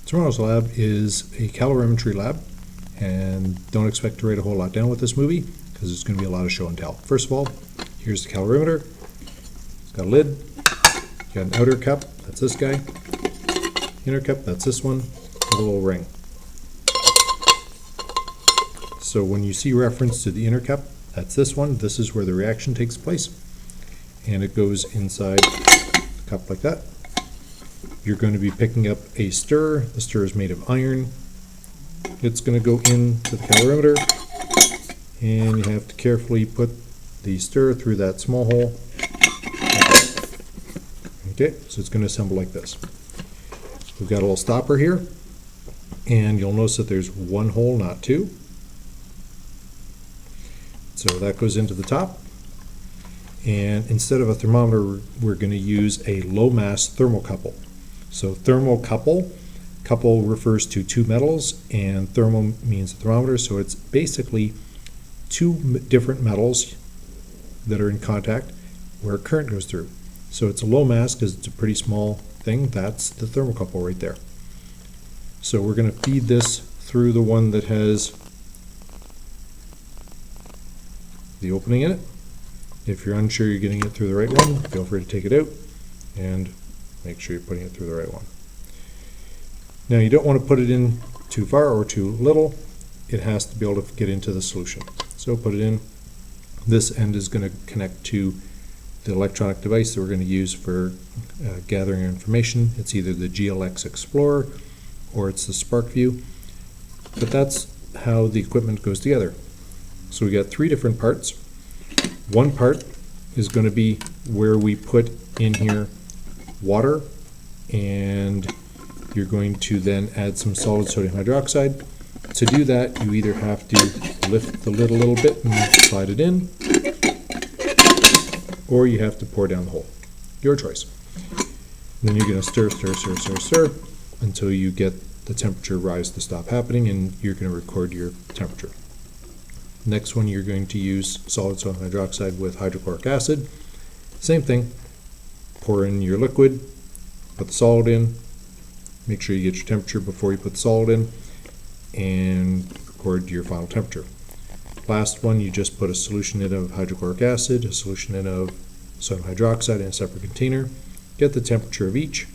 Tomorrow's lab is a calorimetry lab, and don't expect to write a whole lot down with this movie because there's going to be a lot of show and tell. First of all, here's the calorimeter. It's got a lid. You got an outer cup, that's this guy. Inner cup, that's this one, with a little ring. So when you see reference to the inner cup, that's this one. This is where the reaction takes place, and it goes inside the cup like that. You're going to be picking up a stirrer. The stirrer is made of iron. It's going to go into the calorimeter, and you have to carefully put the stirrer through that small hole. Okay, so it's going to assemble like this. We've got a little stopper here, and you'll notice that there's one hole, not two. So that goes into the top, and instead of a thermometer, we're going to use a low mass thermocouple. So thermocouple, couple refers to two metals, and thermo means thermometer, so it's basically two different metals that are in contact where current goes through. So it's a low mass because it's a pretty small thing. That's the thermocouple right there. So we're going to feed this through the one that has the opening in it. If you're unsure you're getting it through the right one, feel free to take it out and make sure you're putting it through the right one. Now you don't want to put it in too far or too little. It has to be able to get into the solution. So put it in. This end is going to connect to the electronic device that we're going to use for gathering information. It's either the GLX Explorer or it's the SparkView. But that's how the equipment goes together. So we got three different parts. One part is going to be where we put in here water, and you're going to then add some solid sodium hydroxide. To do that, you either have to lift the lid a little bit and slide it in, or you have to pour down the hole. Your choice. And then you're going to stir, stir, stir, stir, stir until you get the temperature rise to stop happening, and you're going to record your temperature. Next one, you're going to use solid sodium hydroxide with hydrochloric acid. Same thing. Pour in your liquid, put the solid in, make sure you get your temperature before you put the solid in, and record your final temperature. Last one, you just put a solution in of hydrochloric acid, a solution in of sodium hydroxide in a separate container, get the temperature of each,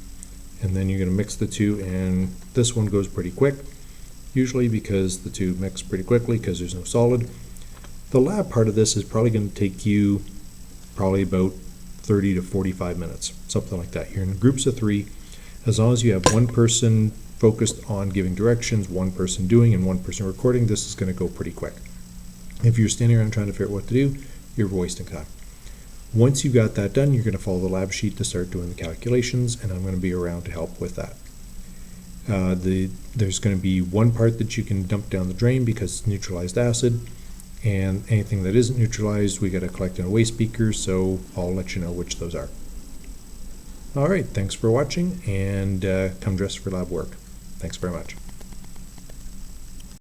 and then you're going to mix the two, and this one goes pretty quick, usually because the two mix pretty quickly because there's no solid. The lab part of this is probably going to take you probably about 30 to 45 minutes, something like that. You're in groups of three. As long as you have one person focused on giving directions, one person doing, and one person recording, this is going to go pretty quick. If you're standing around trying to figure out what to do, you're wasting time. Once you got that done, you're going to follow the lab sheet to start doing the calculations, and I'm going to be around to help with that. There's going to be one part that you can dump down the drain because it's neutralized acid, and anything that isn't neutralized, we got to collect in a waste beaker, so I'll let you know which those are. All right, thanks for watching, and come dressed for lab work. Thanks very much.